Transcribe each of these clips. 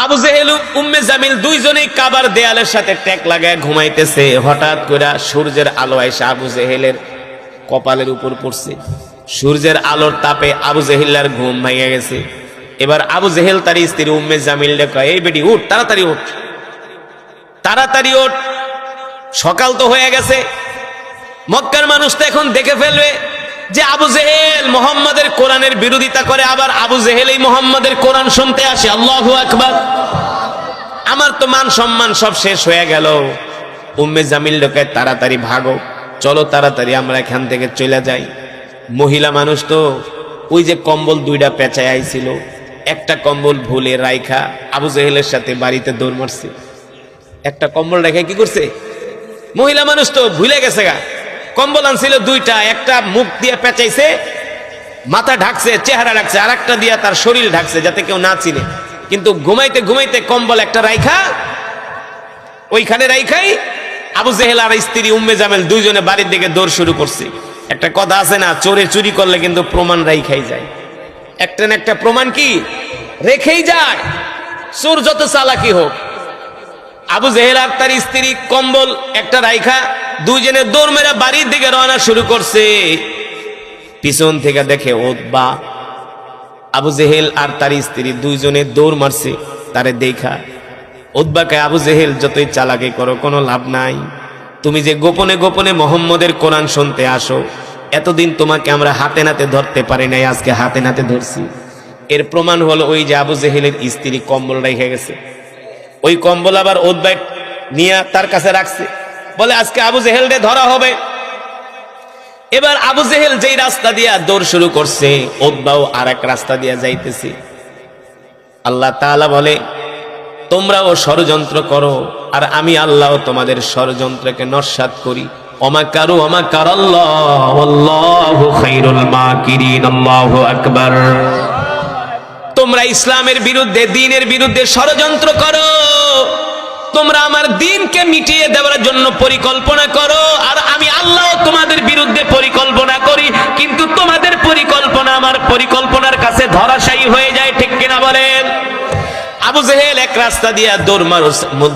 আবু জেহেল উম্মে জামিল দুইজনেই কাবার দেয়ালের সাথে ট্যাক লাগায় ঘুমাইতেছে। হঠাৎ করে সূর্যের আলো এসে আবু জেহেলের কপালের উপর পড়ছে। সূর্যের আলোর তাপে আবু জেহেলের ঘুম ভেঙে গেছে। এবার আবু জেহেল তার স্ত্রী উম্মে জামিল কয়, এই বেটি উঠ, তাড়াতাড়ি উঠ, তাড়াতাড়ি উঠ, সকাল তো হয়ে গেছে। মক্কার মানুষ তো এখন দেখে ফেলবে যে আবু জেহেল মুহাম্মাদের কোরআনের বিরোধিতা করে, আবার আবু জেহেল এই মুহাম্মাদের কোরআন শুনতে আসে। আল্লাহু আকবার। আমার তো মান সম্মান সব শেষ হয়ে গেল। উম্মে জামিল কয়, তাড়াতাড়ি ভাগো, চলো তাড়াতাড়ি আমরা এখান থেকে চলে যাই। মহিলা মানুষ তো ওই যে কম্বল দুইটা পেঁচায় আইছিল, একটা কম্বল ভুলে রাইখা আবু জেহেলের সাথে বাড়িতে দৌড় মারছে। একটা কম্বল রেখে কি করছে? মহিলা মানুষ তো ভুলে গেছে গা। কম্বল আনছিল দুইটা, একটা মুখ দিয়ে পেঁচাইছে, মাথা ঢাকছে, চেহারা ঢাকছে, আর একটা দিয়ে তার শরীর ঢাকছে যাতে কেউ না চিনে। কিন্তু ঘুমাইতে ঘুমাইতে কম্বল একটা রাইখা ওইখানে রাইখাই আবু জেহেল আর স্ত্রী উম্মে জামিল দুইজনে বাড়ির দিকে দৌড় শুরু করছে। একটা কথা আছে না, চোরে চুরি করলে কিন্তু প্রমাণ রাইখাই যায়। একটা না একটা প্রমাণ কি রেখেই যায়, চোর যত চালাকি হোক। আবু জেহেল আর তার স্ত্রী কম্বল একটা রাইখা দুইজনে দৌড় মেরা বাড়ির দিকে রওনা শুরু করছে। পিছন থেকে দেখে উতবা আবু জেহেল আর তার স্ত্রী দুইজনে দৌড় মারছে তারে দেখা। উতবাকে, আবু জেহেল যতই চালাকি করো কোনো লাভ নাই, তুমি যে গোপনে গোপনে মুহাম্মদের কোরআন শুনতে আসো, এতদিন তোমাকে আমরা হাতে নাতে ধরতে পারি নাই, আজকে হাতে নাতে ধরছি। এর প্রমাণ হলো ওই যে আবু জেহেলের স্ত্রী কম্বল রেখে গেছে, ওই কম্বল আবার উতবা নিয়ে তার কাছে রাখছে, বলে আজকে আবু জেহেলকে ধরা হবে। এবার আবু জেহেল যেই রাস্তা দিয়া দৌড় শুরু করছে, উতবাও আর এক রাস্তা দিয়া যাইতেছে। আল্লাহ তাআলা বলে, তোমরাও ষড়যন্ত্র করো আর আমি আল্লাহ তোমাদের ষড়যন্ত্রকে নস্যাৎ করি। ওমাকারু ওমাকারাল্লাহু আল্লাহু খায়রুল মাকিরিন। আল্লাহু আকবার। তোমরা ইসলামের বিরুদ্ধে, দ্বীনের বিরুদ্ধে ষড়যন্ত্র করো, তোমরা আমার দ্বীনকে মিটিয়ে দেওয়ার জন্য পরিকল্পনা করো, আর আমি আল্লাহ তোমাদের বিরুদ্ধে পরিকল্পনা করি, কিন্তু তোমাদের পরিকল্পনা আমার পরিকল্পনার কাছে ধরাশায়ী হয়ে যায়। ঠিক কিনা বলেন? আবু জেহেল এক রাস্তা দিয়া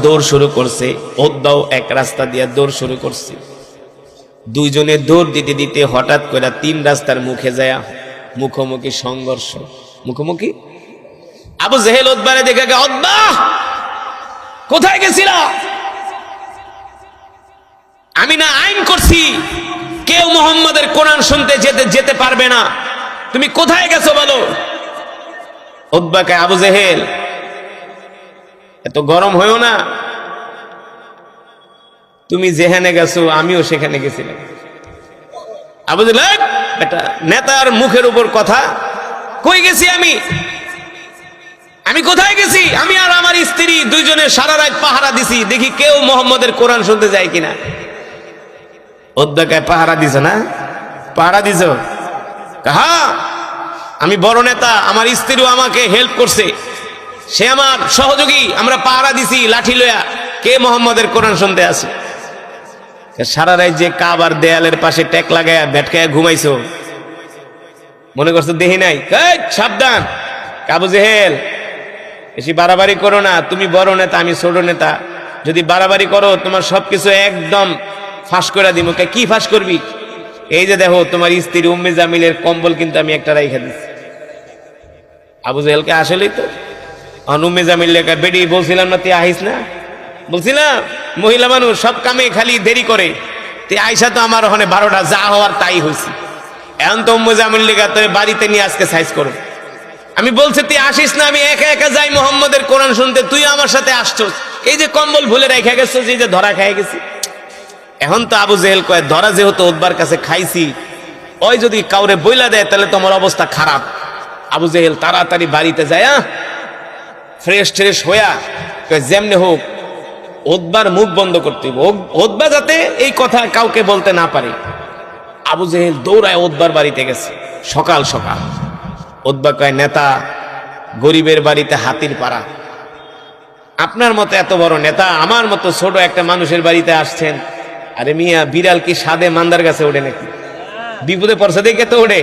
দৌড় শুরু করছে, উতবাও এক রাস্তা দিয়া দৌড় শুরু করছে। দুইজনে দৌড় দিতে দিতে হঠাৎ করে তিন রাস্তার মুখে যায় মুখোমুখি সংঘর্ষ। মুখোমুখি আবু জেহেল উতবারে দেখে, উতবা কোথায় গেছিলা? আমি না আইন করছি কেউ মুহাম্মাদের কোরআন শুনতে যেতে পারবে না, তুমি কোথায় গেছো বলো? উতবাকে, আবু জেহেল এত গরম হইও না, তুমি যেখানে গেছো আমিও সেখানে গেছিলাম। আবু জেহেল, এটা নেতার মুখের উপর কথা, কই গেছি আমি? আমি কোথায় গেছি? আমি আর আমার স্ত্রী দুইজনে সারা রাত পাহারা দিছি, দেখি কেউ মুহাম্মাদের কোরআন শুনতে যায় কিনা। উতবাকে, পাহারা দিছ না? পাহারা দিছ? হ্যাঁ, আমি বড় নেতা, আমার স্ত্রীও আমাকে হেল্প করছে, সে আমার সহযোগী, আমরা পাহারা দিছি লাঠি লয়া, কে মুহাম্মাদের কোরআন শুনতে আসে। সারা রাত যে কাবার দেয়ালের পাশে ট্যাক লাগায়া ভেটকায়া ঘুমাইছো, মনে করছো দেখি নাই? সাবধান আবু জেহেল, বেশি বাড়াবাড়ি করো না, তুমি বড় নেতা আমি ছোট নেতা, যদি বাড়াবাড়ি করো তোমার সবকিছু একদম ফাঁস করে দিব। কি ফাঁস করবি? এই যে দেখো তোমার স্ত্রী উম্মে জামিলের কম্বল কিন্তু আমি একটা রাইখা দিচ্ছি। আবু জেহেলকে আসলেই তো উম্মে জামিল লেখা, বেডি বলছিলাম না তুই আহিস না? বলছিলাম মহিলা মানুষ সব কামে খালি দেরি করে, তুই আইসা তো আমার ওখানে 12টা যা হওয়ার তাই হয়েছি। এখন তো উম্মে জামিল লেখা তোর বাড়িতে নিয়ে আজকে সাইজ করো। আমি বলছি তুই আসিস না, আমি একা একা যাই মুহাম্মাদের কোরআন শুনতে, তুই আমার সাথে আসছস, এই যে কম্বল ভুলে রেখে গেছিস, এই যে ধরা খেয়ে গেছি। এখন তো আবু জেহেল কয়, ধরা যেহেতু উতবার কাছে খাইছি, ওই যদি কাউরে বইলা দেয় তাহলে তোমার অবস্থা খারাপ। আবু জেহেল তাড়াতাড়ি বাড়িতে যায়, ফ্রেশ ট্রেশ হইয়া যেমনে হোক উতবার মুখ বন্ধ করতে হইব, উতবা যাতে এই কথা কাউকে বলতে না পারে। আবু জেহেল দৌড়ায় উতবার বাড়িতে গেছে সকাল সকাল। উতবা কয়, নেতা, গরিবের বাড়িতে হাতির পাড়া, আপনার মতো এত বড় নেতা আমার মতো ছোট একটা মানুষের বাড়িতে আসছেন? আরে মিয়া, বিড়াল কি সাদে মান্দার গাছে ওঠে নাকি? বিপদে পড়ছে দেখে তো ওঠে।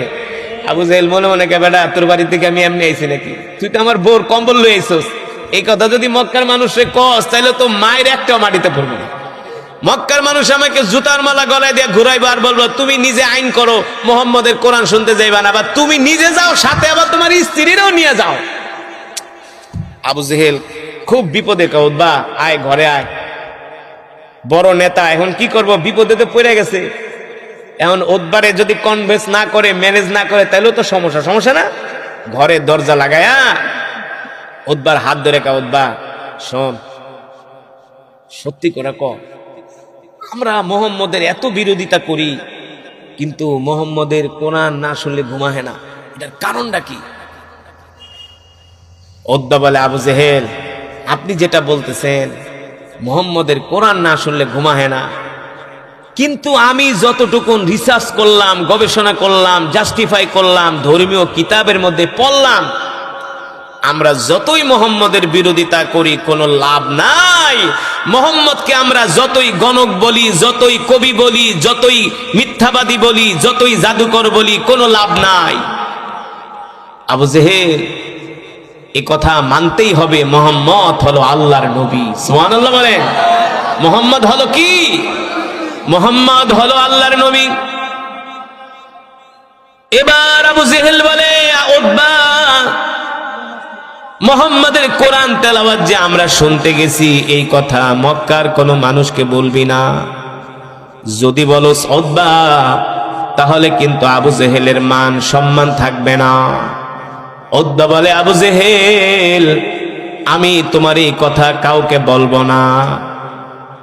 আবু জেহেল মনে মনে কে, বেটা তোর বাড়ি থেকে আমি এমনি আইছি নাকি? তুই তো আমার বোর কম্বল লয়ে আইছস, এই কথা যদি মক্কার মানুষে কস তাহলে তো মায়ের একটাও মাটিতে পড়বে না। মক্কার মানুষ আমাকে জুতার মালা গলায় দিয়ে ঘুরাইবা আর বলবো তুমি নিজে আইন করো, মুহাম্মদের কোরআন শুনতে যাইবা না, আবার তুমি নিজে যাও সাথে আবার তোমার স্ত্রীরও নিয়ে যাও। আবু জেহেল খুব বিপদে, উতবা আয় ঘরে আয়, বড় নেতা, এখন কি করব, বিপদে তো পড়ে গেছে। এখন উতবারে যদি কনভেন্স না করে, ম্যানেজ না করে, তাহলেও তো সমস্যা না। ঘরে দরজা লাগায়া উতবার হাত ধরে উতবা শোন, সত্যি করে ক, আমরা মুহাম্মদের এত বিরোধিতা করি কিন্তু মুহাম্মদের কোরআন না শুনলে ঘুমাহে না, এটার কারণটা কি? উতবা বলে, আবু জেহেল আপনি যেটা বলতেছেন মুহাম্মদের কোরআন না শুনলে ঘুমাহে না, কিন্তু আমি যতটুকু রিসার্চ করলাম, গবেষণা করলাম, জাস্টিফাই করলাম, ধর্মীয় কিতাবের মধ্যে পড়লাম, আমরা যতই মুহাম্মদের বিরোধিতা করি কোনো লাভ নাই। মুহাম্মদকে আমরা যতই গণক বলি, যতই কবি বলি, যতই মিথ্যাবাদী বলি, যতই জাদুকর বলি, কোনো লাভ নাই। আবু জেহেল এই কথা মানতেই হবে, মুহাম্মদ হলো আল্লাহর নবী। সুবহানাল্লাহ বলেন। মুহাম্মদ হলো কি? মুহাম্মদ হলো আল্লাহর নবী। এবার আবু জেহেল বলে, উতবা মুহাম্মদের কোরআন তেলাওয়াত যে আমরা শুনতে গেছি এই কথা মক্কার কোনো মানুষকে বলবি না, যদি বলস উতবা তাহলে কিন্তু আবু জেহেলের মান সম্মান থাকবে না। উতবা বলে, আবু জেহেল আমি তোমার এই কথা কাউকে বলবো না,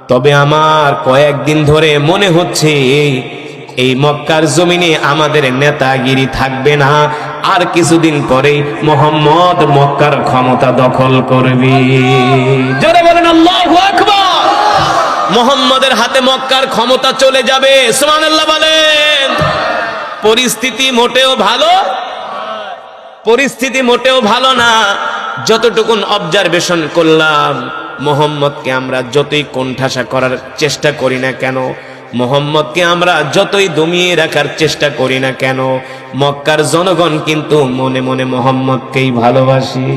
তবে আমার কয়েকদিন ধরে মনে হচ্ছে এই মক্কার জমিনে আমাদের নেতাগিরি থাকবে না, আর কিছুদিন পরে মুহাম্মদ মক্কার ক্ষমতা দখল করবে। জোরে বলেন আল্লাহু আকবার। মুহাম্মদের হাতে মক্কার ক্ষমতা চলে যাবে। সুবহানাল্লাহ বলেন। পরিস্থিতি মোটেও ভালো না। যতটুকুন অবজারভেশন করলাম, মুহাম্মদকে আমরা যতই কোণঠাসা করার চেষ্টা করি না কেন, মুহাম্মদকে আমরা যতই দমিয়ে রাখার চেষ্টা করি না কেন, মক্কার জনগণ কিন্তু মনে মনে মুহাম্মদকেই ভালোবাসে।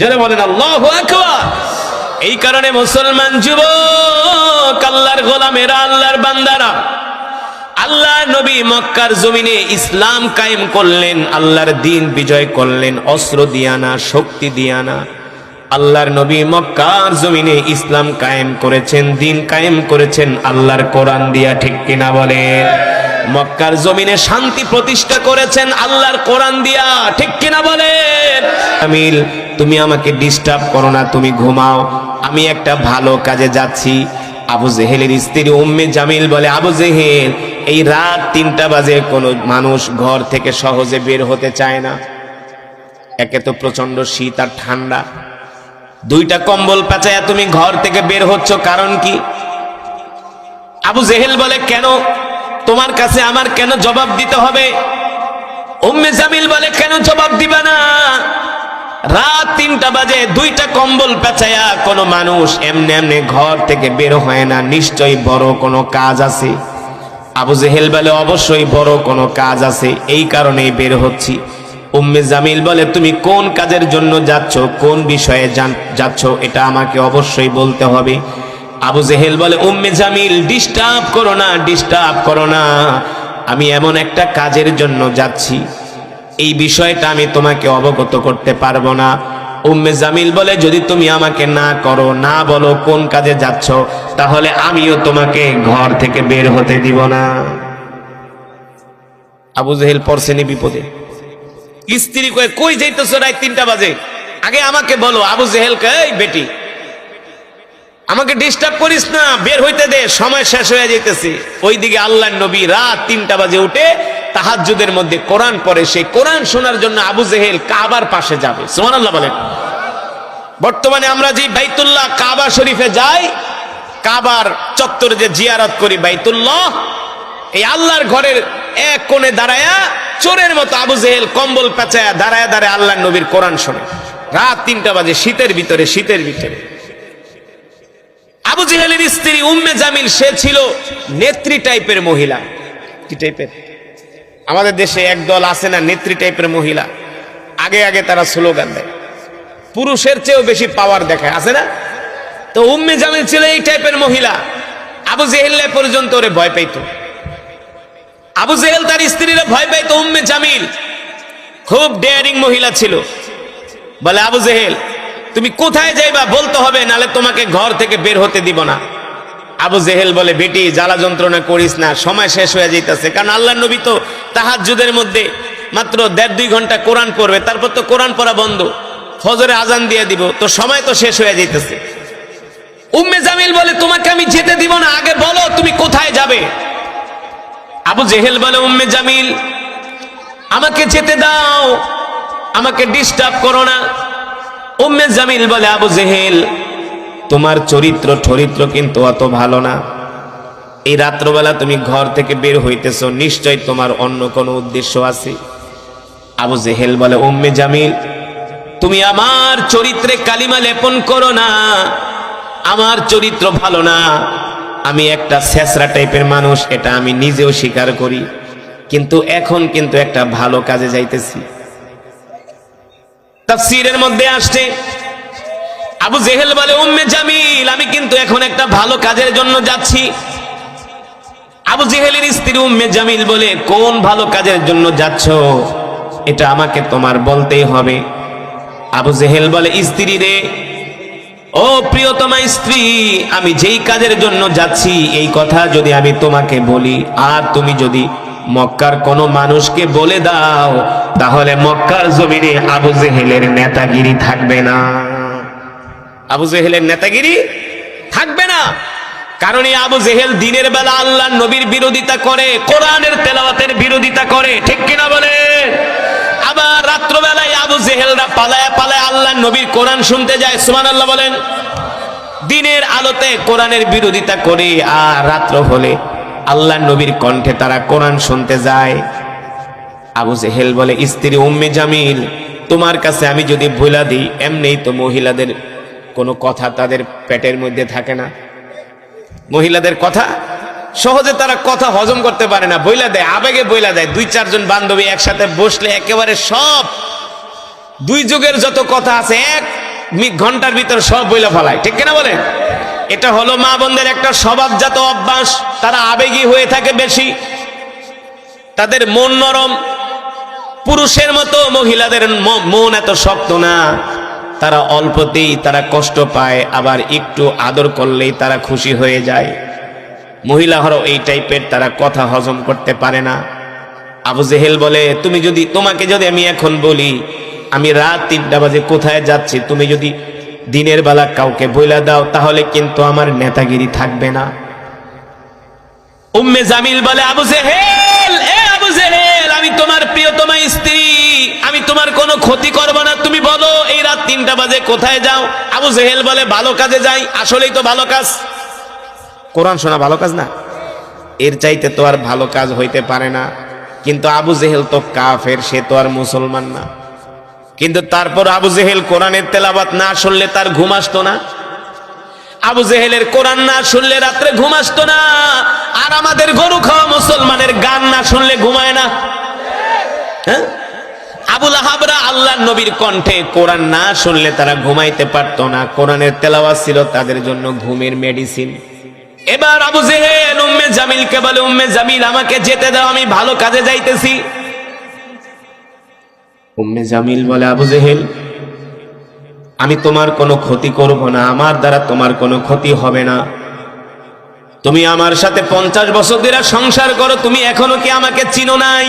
যারা বলেন আল্লাহু আকবার। এই কারণে মুসলমান যুবক, আল্লাহর গোলামেরা, আল্লাহর বান্দারা, আল্লাহ নবী মক্কার জমিনে ইসলাম কায়েম করলেন, আল্লাহর দ্বীন বিজয় করলেন, অস্ত্র দিয়া না, শক্তি দিয়া না। আল্লাহর নবী মক্কার জমিনে ইসলাম কায়েম করেছেন, দ্বীন কায়েম করেছেন আল্লাহর কোরআন দিয়া, ঠিক কিনা বলেন? মক্কার জমিনে শান্তি প্রতিষ্ঠা করেছেন আল্লাহর কোরআন দিয়া, ঠিক কিনা বলেন? আমিল তুমি আমাকে ডিস্টার্ব করো না, তুমি ঘুমাও, আমি একটা ভালো কাজে যাচ্ছি। আবু জেহেলের স্ত্রী উম্মে জামিল বলে, আবু জেহেল এই রাত 3টা বাজে কোনো মানুষ ঘর থেকে সহজে বের হতে চায় না। একে তো প্রচন্ড শীত আর ঠান্ডা, 2টা কম্বল পেঁচায়া তুমি ঘর থেকে বের হচ্ছ, কারণ কি? আবু জেহেল বলে, কেন তোমার কাছে আমার কেন জবাব দিতে হবে? উম্মে জামিল বলে, কেন জবাব দিবা না? রাত 3টা বাজে 2টা কম্বল পেঁচায়া কোনো মানুষ এমনি এমনি ঘর থেকে বের হয় না, নিশ্চয়ই বড় কোনো কাজ আছে। আবু জেহেল বলে, অবশ্যই বড় কোনো কাজ আছে, এই কারণেই বের হচ্ছি। উম্মে জামিল বলে, তুমি কোন কাজের জন্য যাচ্ছ, কোন বিষয়ে যাচ্ছ, এটা আমাকে অবশ্যই বলতে হবে। আবু জেহেল বলে, উম্মে জামিল ডিস্টার্ব করো না, আমি এমন একটা কাজের জন্য যাচ্ছি, এই বিষয়টা আমি তোমাকে অবগত করতে পারবো না। উম্মে জামিল বলে, যদি তুমি আমাকে না বলো কোন কাজে যাচ্ছ, তাহলে আমিও তোমাকে ঘর থেকে বের হতে দিব না। আবু জেহেল পড়ছেনি বিপদে। স্ত্রী কয়ে, কই যাইতেছো রাত 3টা বাজে, আগে আমাকে বলো। আবু জেহেল কয়ে, এই বেটি আমাকে ডিস্টার্ব করিস না, বের হইতে দে, সময় শেষ হয়ে যাইতেছে। ওইদিকে আল্লাহর নবী রাত 3টা বাজে উঠে তাহাজ্জুদের মধ্যে কোরআন পড়ে, সেই কোরআন শোনার জন্য আবু জেহেল কাবার পাশে যাবে। সুবহানাল্লাহ বলেন। বর্তমানে আমরা যে বাইতুল্লাহ কাবা শরীফে যাই, কাবার চত্বরে যে জিয়ারত করি বাইতুল্লাহ, এই আল্লাহর ঘরের এক কোণে দাঁড়ায়া চোরের মতো আবু জেহেল কম্বল পেঁচায়া দাঁড়ায় আল্লাহর নবীর কোরআন শোনে রাত 3টা বাজে, শীতের ভিতরে। আবু জেহেলের স্ত্রী উম্মে জামিল, সে ছিল নেত্রী টাইপের মহিলা। কি টাইপের? আমাদের দেশে একদল আছে না নেত্রী টাইপের মহিলা, আগে তারা স্লোগান দেয়, পুরুষের চেয়েও বেশি পাওয়ার দেখায়, আছে না? তো উম্মে জামিল ছিল এই টাইপের মহিলা। আবু জেহেল পর্যন্ত ওরে ভয় পাইতো। আবু জেহেল তার স্ত্রীরা ভয় পাইতো। উম্মে জামিল খুব ডেয়ারিং মহিলা ছিল। বলে, আবু জেহেল তুমি কোথায় যাইবা বলতে হবে, নালে তোমাকে ঘর থেকে বের হতে দিব না। আবু জেহেল বলে, বেটি জ্বালা যন্ত্রণা করিস না, সময় শেষ হয়ে যাইতেছে। কারণ আল্লাহর নবী তো তাহাজ্জুদের মধ্যে মাত্র 1.5-2 ঘন্টা কোরআন পড়বে, তারপর তো কোরআন পড়া বন্ধ, ফজরে আজান দিয়ে দিব, তো সময় তো শেষ হয়ে যাইতেছে। উম্মে জামিল বলে, তোমাকে আমি যেতে দিব না, আগে বলো তুমি কোথায় যাবে। আবু জেহেল বলে, উম্মে জামিল আমাকে যেতে দাও, আমাকে ডিস্টার্ব করো না। উম্মে জামিল বলে, আবু জেহেল তোমার চরিত্র কিন্তু অত ভালো না। এই রাত্রবেলা তুমি ঘর থেকে বের হইতেছো, নিশ্চয় তোমার অন্য কোনো উদ্দেশ্য আছে। আবু জেহেল বলে, উম্মে জামিল তুমি আমার চরিত্রে কালিমা লেপন করো না, আমার চরিত্র ভালো না, আমি একটা ছেঁচড়া টাইপের মানুষ, এটা আমি নিজেও স্বীকার করি, কিন্তু এখন কিন্তু একটা ভালো কাজে যাইতেছি। তাফসীরের মধ্যে আসছে, আবু জেহেল বলে, উম্মে জামিল আমি কিন্তু এখন একটা ভালো কাজের জন্য যাচ্ছি। আবু জেহেলের স্ত্রী উম্মে জামিল বলে, কোন ভালো কাজের জন্য যাচ্ছ, এটা আমাকে তোমার বলতেই হবে। আবু জেহেল বলে, স্ত্রী রে, ও প্রিয়তমা স্ত্রী, আমি যেই কাজের জন্য যাচ্ছি এই কথা যদি আমি তোমাকে বলি, আর তুমি যদি মক্কার কোন মানুষকে বলে দাও, তাহলে মক্কার জমিনে আবু জেহেলের নেতাগিরি থাকবে না। আবু জেহেলের নেতাগিরি থাকবে না। কারণ এই আবু জেহেল দিনের বেলা আল্লাহর নবীর বিরোধিতা করে, কোরআনের তেলাওয়াতের বিরোধিতা করে, ঠিক কিনা বলে? আবার রাত্রবেলায় আবু জেহেলরা পালায় পালায় আল্লাহর নবীর কোরআন শুনতে যায়, সুবহানাল্লাহ বলেন। দিনের আলোতে কোরআনের বিরোধিতা করে, আর রাত্র হলে আল্লাহর নবীর কণ্ঠে তারা কোরআন শুনতে যায়। আবু জেহেল বলে, স্ত্রী উম্মে জামিল তোমার কাছে আমি যদি বইলা দিই, এমনিই তো মহিলাদের কোনো কথা তাদের পেটের মধ্যে থাকে না, মহিলাদের কথা সহজে তারা কথা হজম করতে পারে না, বইলা দেয়, আবেগে বইলা দেয়। 2-4 জন বান্ধবী একসাথে বসলে একেবারে সব 2 যুগের যত কথা আছে 1 ঘন্টার ভিতর সব বইলা ফেলায়, ঠিক কিনা বলেন? এটা হলো মা বোনদের একটা স্বভাবজাত অভ্যাস। তারা আবেগী হয়ে থাকে বেশি, তাদের মন নরম। পুরুষের মতো মহিলাদের মন এত শক্ত না, তারা অল্পতেই তারা কষ্ট পায়, আবার একটু আদর করলেই তারা খুশি হয়ে যায়। মহিলা হলো এই টাইপের, তারা কথা হজম করতে পারে না। আবু জেহেল বলে, তোমাকে যদি আমি এখন বলি আমি রাত 3টা বাজে কোথায় যাচ্ছি, তুমি যদি দিনের বেলা কাউকে বইলা দাও, তাহলে কিন্তু আমার নেতাগিরি থাকবে না। উম্মে জামিল বলে, আবু জেহেল, আবু জেহেল আমি তোমার প্রিয়তমা স্ত্রী, আমি তোমার কোনো ক্ষতি করব না, তুমি বলো এই রাত 3টা বাজে কোথায় যাও। আবু জেহেল বলে, ভালো কাজে যাই। আসলেই তো ভালো কাজ, কোরআন শোনা ভালো কাজ না? এর চাইতে তো আর ভালো কাজ হইতে পারে না। কিন্তু আবু জেহেল তো কাফের, সে তো আর মুসলমান না। কিন্তু তারপর আবু জেহেল কোরআনের তেলাওয়াত না শুনলে তার ঘুম আসতো না। আবু জেহেলের কোরআন না শুনলে রাত্রে ঘুম আসতো না। আর আমাদের গরু খাওয়া মুসলমানের গান না শুনলে ঘুমায় না। হ্যাঁ, আবু লাহাবরা আল্লাহর নবীর কণ্ঠে কোরআন না শুনলে তারা ঘুমাইতে পারতো না। কোরআনের তেলাওয়াত ছিল তাদের জন্য ঘুমের মেডিসিন। এবার আবু জেহেল উম্মে জামিলকে বলে, উম্মে জামিল আমাকে যেতে দাও, আমি ভালো কাজে যাইতেছি। উম্মে জামিল বলে, আবু জেহেল আমি তোমার কোনো ক্ষতি করব না, আমার দ্বারা তোমার কোনো ক্ষতি হবে না। তুমি আমার সাথে 50 বছর ধরে সংসার করো, তুমি এখনো কি আমাকে চিনো নাই?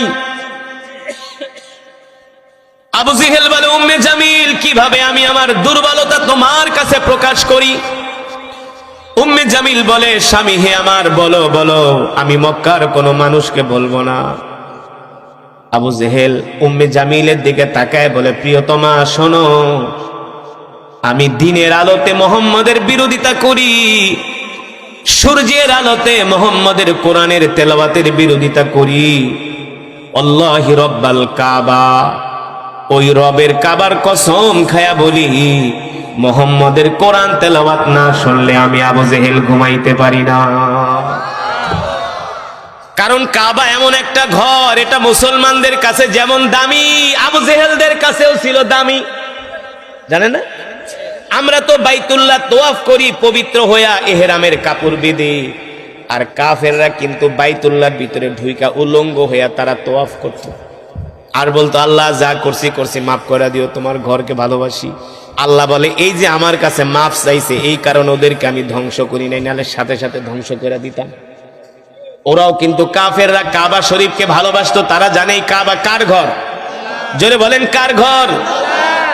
আবু জেহেল বলে, উম্মে জামিল কিভাবে আমি আমার দুর্বলতা তোমার কাছে প্রকাশ করি? উম্মে জামিল বলে, স্বামী হে আমার, বলো বলো, আমি মক্কার কোনো মানুষকে বলবো না। আবু জেহেল উম্মে জামিলের দিকে তাকায় বলে, প্রিয়তমা শোনো, আমি দিনের আলোতে মোহাম্মদের বিরোধিতা করি, সূর্যের আলোতে মোহাম্মদের কোরআনের তেলাওয়াতের বিরোধিতা করি। আল্লাহি রব্বাল কাবা, ওই রবের কাবার কসম খায়া বলি, মোহাম্মদের কোরআন তেলাওয়াত না শুনলে আমি আবু জেহেল ঘুমাইতে পারি না। কারণ কাবা এমন একটা ঘর, এটা মুসলমানদের কাছে যেমন দামি, আবু জেহেলদের কাছেও ছিল দামি, জানেন না? আমরা তো বাইতুল্লাহ তোয়াফ করি পবিত্র হইয়া ইহরামের কাপড় বেঁধে, আর কাফেররা কিন্তু বাইতুল্লাহর ভিতরে ঢুইকা উলঙ্গ হইয়া তারা তোয়াফ করত আর বলতো আল্লাহ যা করছি মাফ করে দিও, তোমার ঘরকে ভালোবাসি। আল্লাহ বলে এই যে আমার কাছে মাফ চাইছে এই কারণে ওদেরকে আমি ধ্বংস করি নাই, নাহলে সাথে সাথে ধ্বংস করে দিতাম। ওরাও কিন্তু কাফেররা কাবা শরীফকে ভালোবাসতো, তারা জানে এই কাবা কার ঘর? জোরে বলেন কার ঘর?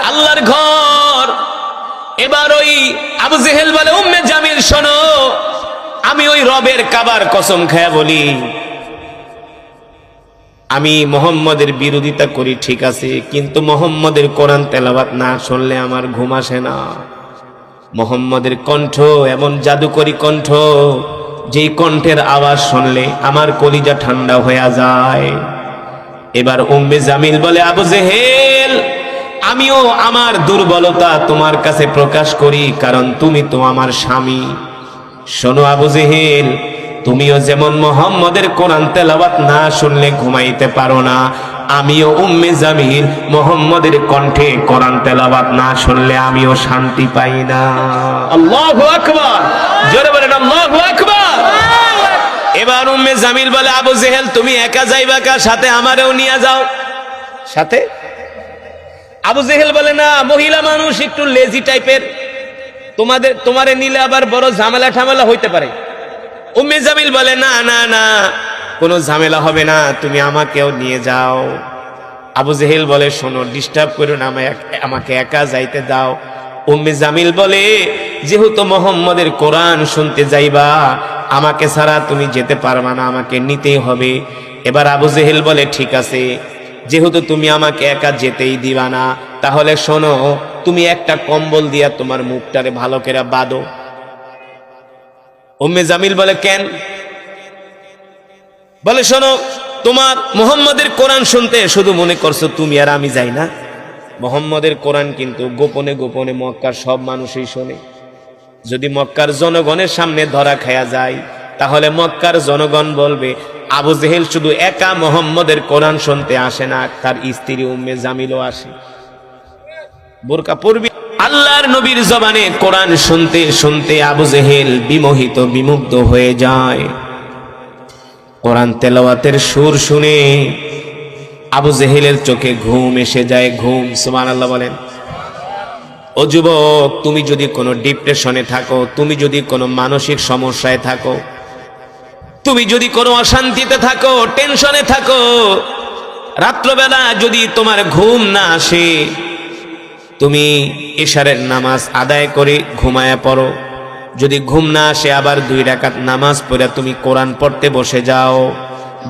আল্লাহর ঘর। এবার ওই আবু জেহেল বলে উম্মে জামিল শোনো, আমি ওই রবের কাবার কসম খায়া বলি আমি মুহাম্মদের বিরোধিতা করি ঠিক আছে, কিন্তু মুহাম্মদের কোরআন তেলাওয়াত না শুনলে আমার ঘুম আসে না। মুহাম্মদের কণ্ঠ এমন জাদুকরী কণ্ঠ, যেই কণ্ঠের আওয়াজ শুনলে আমার কলিজা ঠান্ডা হয়ে যায়। এবার উম্মে জামিল বলে আবু জেহেল, আমিও আমার দুর্বলতা তোমার কাছে প্রকাশ করি, কারণ তুমি তো আমার স্বামী। শোনো আবু জেহেল, তুমিও যেমন মুহাম্মদের কোরআন তেলাওয়াত না শুনলে ঘুমাইতে পারো না, আমিও উম্মে জামিল মুহাম্মদের কণ্ঠে কোরআন তেলাওয়াত না শুনলে আমিও শান্তি পাই না। আল্লাহু আকবার, জোরে বলেন আল্লাহু আকবার। এবার উম্মে জামিল বলে আবু জেহেল তুমি একা যাইবা কা, সাথে আমারেও নিয়ে যাও সাথে। আবু জেহেল বলে না, মহিলা মানুষ একটু লেজি টাইপের, তোমারে নিলে আবার বড় ঝামেলা ঠামেলা হইতে পারে। উম্মে জামিল বলে না না না, কোনো ঝামেলা হবে না, তুমি আমাকেও নিয়ে যাও। আবু জেহেল বলে শোনো, ডিস্টার্ব করো না, আমাকে একা যাইতে দাও। উম্মে জামিল বলে যেহেতু মুহাম্মদের কোরআন শুনতে যাইবা, আমাকে ছাড়া তুমি যেতে পারবা না, আমাকে নিতেই হবে। এবার আবু জেহেল বলে ঠিক আছে, যেহেতু তুমি আমাকে একা যেতেই দিবা না, তাহলে শোনো, তুমি একটা কম্বল দিয়া তোমার মুখটারে ভালো করে বাঁধো। উম্মে জামিল বলে কেন? বলে শোনো, তোমার মুহাম্মদের কোরআন শুনতে শুধু মনে করছো তুমি আর আমি যাই না, মুহাম্মদের কোরআন কিন্তু গোপনে গোপনে মক্কার সব মানুষই শোনে। যদি মক্কার জনগণের সামনে ধরা খায়া যায়, তাহলে মক্কার জনগণ বলবে আবু জেহেল শুধু একা মুহাম্মদের কোরআন শুনতে আসে না, তার স্ত্রী উম্মে জামিলও আসে, বোরকা পরবি। আল্লাহর নবীর জবানে কোরআন শুনতে শুনতে আবু জেহেল বিমোহিত বিমুগ্ধ হয়ে যায়। কোরআন তেলাওয়াতের সুর শুনে আবু জেহেলের চোখে ঘুম এসে যায়। ঘুম, সুবহানাল্লাহ বলেন। ও যুবক, তুমি যদি কোনো ডিপ্রেশনে থাকো, তুমি যদি কোনো মানসিক সমস্যায় থাকো, তুমি যদি কোনো অশান্তিতে থাকো, টেনশনে থাকো, রাত্রবেলা যদি তোমার ঘুম না আসে, তুমি ইশারের নামাজ আদায় করে ঘুমায়া পড়ো। যদি ঘুম না আসে, আবার 2 রাকাত নামাজ পড়ে তুমি কোরআন পড়তে বসে যাও।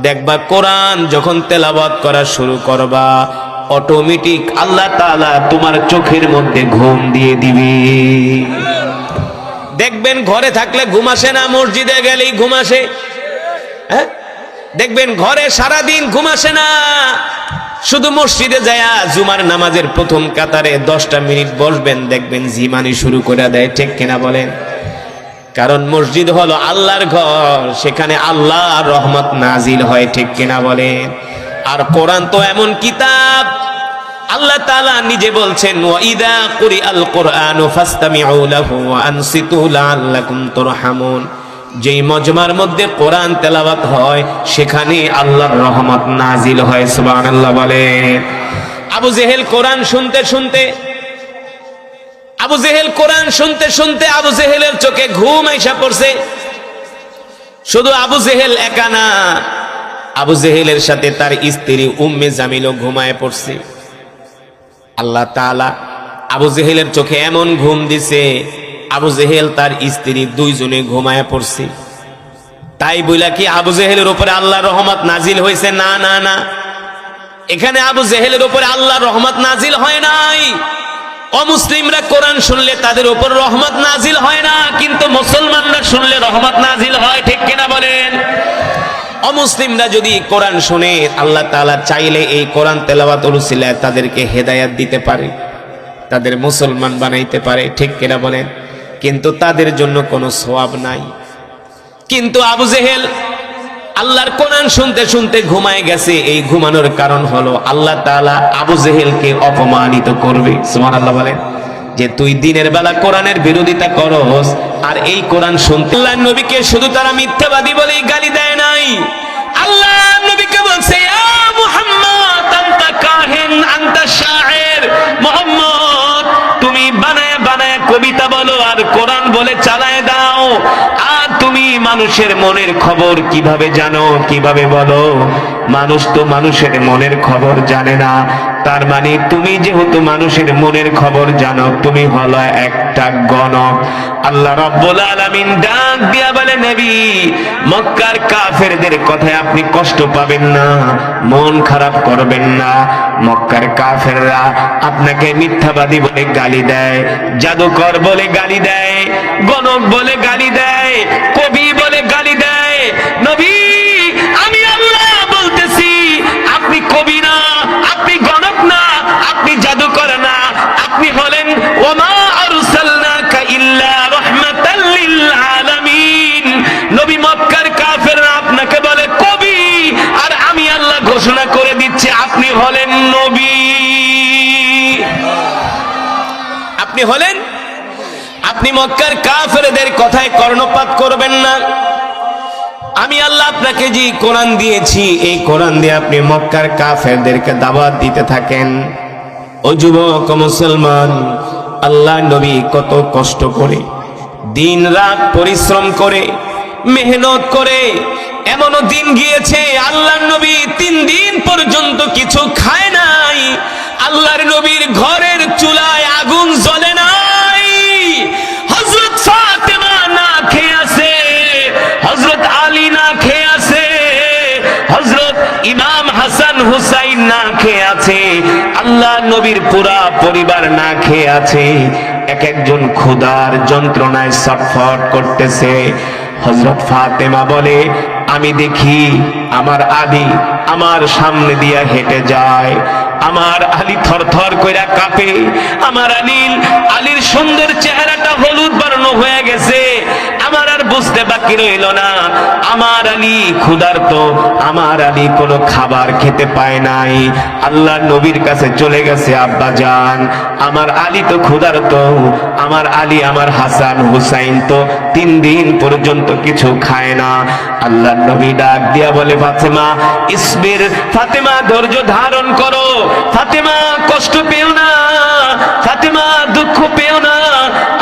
দেখবা কোরআন যখন তেলাওয়াত করা শুরু করবা, অটোমেটিক আল্লাহ তাআলা তোমার চোখের মধ্যে ঘুম দিয়ে দিবে। দেখবেন ঘরে থাকলে ঘুম আসে না, মসজিদে গেলেই ঘুম আসে। হ্যাঁ, দেখবেন ঘরে সারাদিন ঘুম আসে না, শুধু মসজিদে যায়া জুমার নামাজের প্রথম কাতারে 10টা মিনিট বসবেন, দেখবেন ঝিমানি শুরু করে দেয়। ঠিক কিনা বলেন? কারণ মসজিদ হলো আল্লাহর ঘর, সেখানে আল্লাহর রহমত নাজিল হয়। ঠিক কিনা বলেন? আর কোরআন তো এমন কিতাব, আল্লাহ তাআলা নিজে বলছেন ওয়া ইযা কুরিআল কুরআনু ফাসতামিউ লাহু ওয়া আনসিতু লাআল্লাকুম তুরহামুন। যেই মজমার মধ্যে কোরআন তেলাওয়াত হয়, সেখানে আল্লাহর রহমত নাজিল হয়। সুবহানাল্লাহ বলেন। আবু জেহেল কোরআন শুনতে শুনতে আবু জেহেলের চোখে ঘুম আইসা পড়ছে। শুধু আবু জেহেল একা না, আবু জেহেলের সাথে তার স্ত্রী উম্মে জামিলও ঘুমায় পড়ছে। আল্লাহ তাআলা আবু জেহেলের চোখে এমন ঘুম দিছে, আবু জেহেল তার স্ত্রী দুইজনে ঘুমায় পড়ছে। তাই বইলা কি আবু জেহেলের উপরে আল্লাহর রহমত নাজিল হয়েছে? না না না, এখানে আবু জেহেলের উপরে আল্লাহর রহমত নাজিল হয় নাই। অমুসলিমরা কোরআন শুনলে তাদের উপর রহমত নাজিল হয় না, কিন্তু মুসলমানরা শুনলে রহমত নাজিল হয়। ঠিক কিনা বলেন? অমুসলিমরা যদি কোরআন শুনে, আল্লাহ তাআলা চাইলে এই কোরআন তেলাওয়াতের উসিলায় তাদেরকে হেদায়েত দিতে পারে, তাদের মুসলমান বানাইতে পারে। ঠিক কিনা বলেন? কিন্তু তাদের জন্য কোনো সওয়াব নাই। কিন্তু আবু জেহেল আল্লাহর কোরআন শুনতে শুনতে ঘুমায় গেছে। এই ঘুমানোর কারণ হলো আল্লাহ তাআলা আবু জেহেলকে অপমানিত করবে। সুবহানাল্লাহ বলেন। যে তুই দিনের বেলা কোরআনের বিরোধিতা করস, আর এই কোরআন শুনতে আল্লাহ নবীকে শুধু তারা মিথ্যাবাদী বলেই গালি দেয় নাই, আল্লাহ নবীকে বলছে ইয়া মুহাম্মদ আনতা কাহিন আনতা শায়ের, মুহাম্মদ তুমি বানায় বানায় কবিতা বলো আর কোরআন বলে চালায় দাও, আর তুমি মানুষের মনের খবর কিভাবে জানো, কিভাবে বলো? মানুষ তো মানুষের মনের খবর জানে না, তার মানে তুমি যেহেতু মানুষের মনের খবর জানো, তুমি হলো একটা গণক। আল্লাহ রাব্বুল আলামিন ডাক দিয়া বলে, নবী মক্কার কাফেরদের কথায় আপনি কষ্ট পাবেন না, মন খারাপ করবেন না। মক্কার কাফেররা আপনাকে মিথ্যাবাদী বলে গালি দেয়, জাদুকর বলে গালি দেয়, গণক বলে গালি দেয়, কবি বলে গালি দেয়। নবী আমি আল্লাহ বলতেছি, আপনি কবি না, আপনি গণক না, আপনি জাদুকর না, আপনি হলেন ওমা আরসালনাকা ইল্লা রাহমাতাল লিল আলামিন। নবী মক্কার কাফেররা আপনাকে বলে কবি, আর আমি আল্লাহ ঘোষণা করে দিচ্ছি আপনি হলেন নবী। আপনি হলেন, আপনি মক্কার কাফেরদের কথায় কর্ণপাত করবেন না। আমি আল্লাহ আপনাকে যে কোরআন দিয়েছি, এই কোরআন দিয়ে আপনি মক্কার কাফেরদেরকে দাওয়াত দিতে থাকেন। ও যুবক মুসলমান, আল্লাহ নবী কত কষ্ট করে, দিন রাত পরিশ্রম করে, মেহনত করে, এমনও দিন গিয়েছে আল্লাহর নবী 3 দিন পর্যন্ত কিছু খায় নাই। আল্লাহর নবীর ঘরের চুলায় আগুন জ্বলে নাই। হযরত ফাতেমা না খেয়ে আছে, হযরত আলী না খেয়ে আছে, হযরত ইমাম হাসান হুসাইন না খেয়ে আছে, আল্লাহ নবীর পুরা পরিবার না খেয়ে আছে। এক একজন ক্ষুধার যন্ত্রণায় ছটফট করতেছে। হযরত ফাতেমা বলে, আমি দেখি আমার আলী আমার সামনে দিয়া হেঁটে যায়, আমার আলী থরথর কইরা কাঁপে, আমার আলীর সুন্দর চেহারাটা হলুদ বর্ণ হয়ে গেছে। আমার আর বুঝতে বাকি রইল না, আমার আলী ক্ষুধার্ত, আমার আলী কোনো খাবার খেতে পায় নাই। আল্লাহ নবীর কাছে চলে গেছে, আব্বা জান আমার আলী তো ক্ষুধার্ত, আমার আলী আমার হাসান হুসাইন তো 3 দিন পর্যন্ত কিছু খায় না। আল্লাহ নবী ডাক দিয়া বলে, ফাতেমা ইসবির, ফাতেমা ধৈর্য ধারণ করো, ফাতেমা কষ্ট পেও না, ফাতেমা দুঃখ পেও না।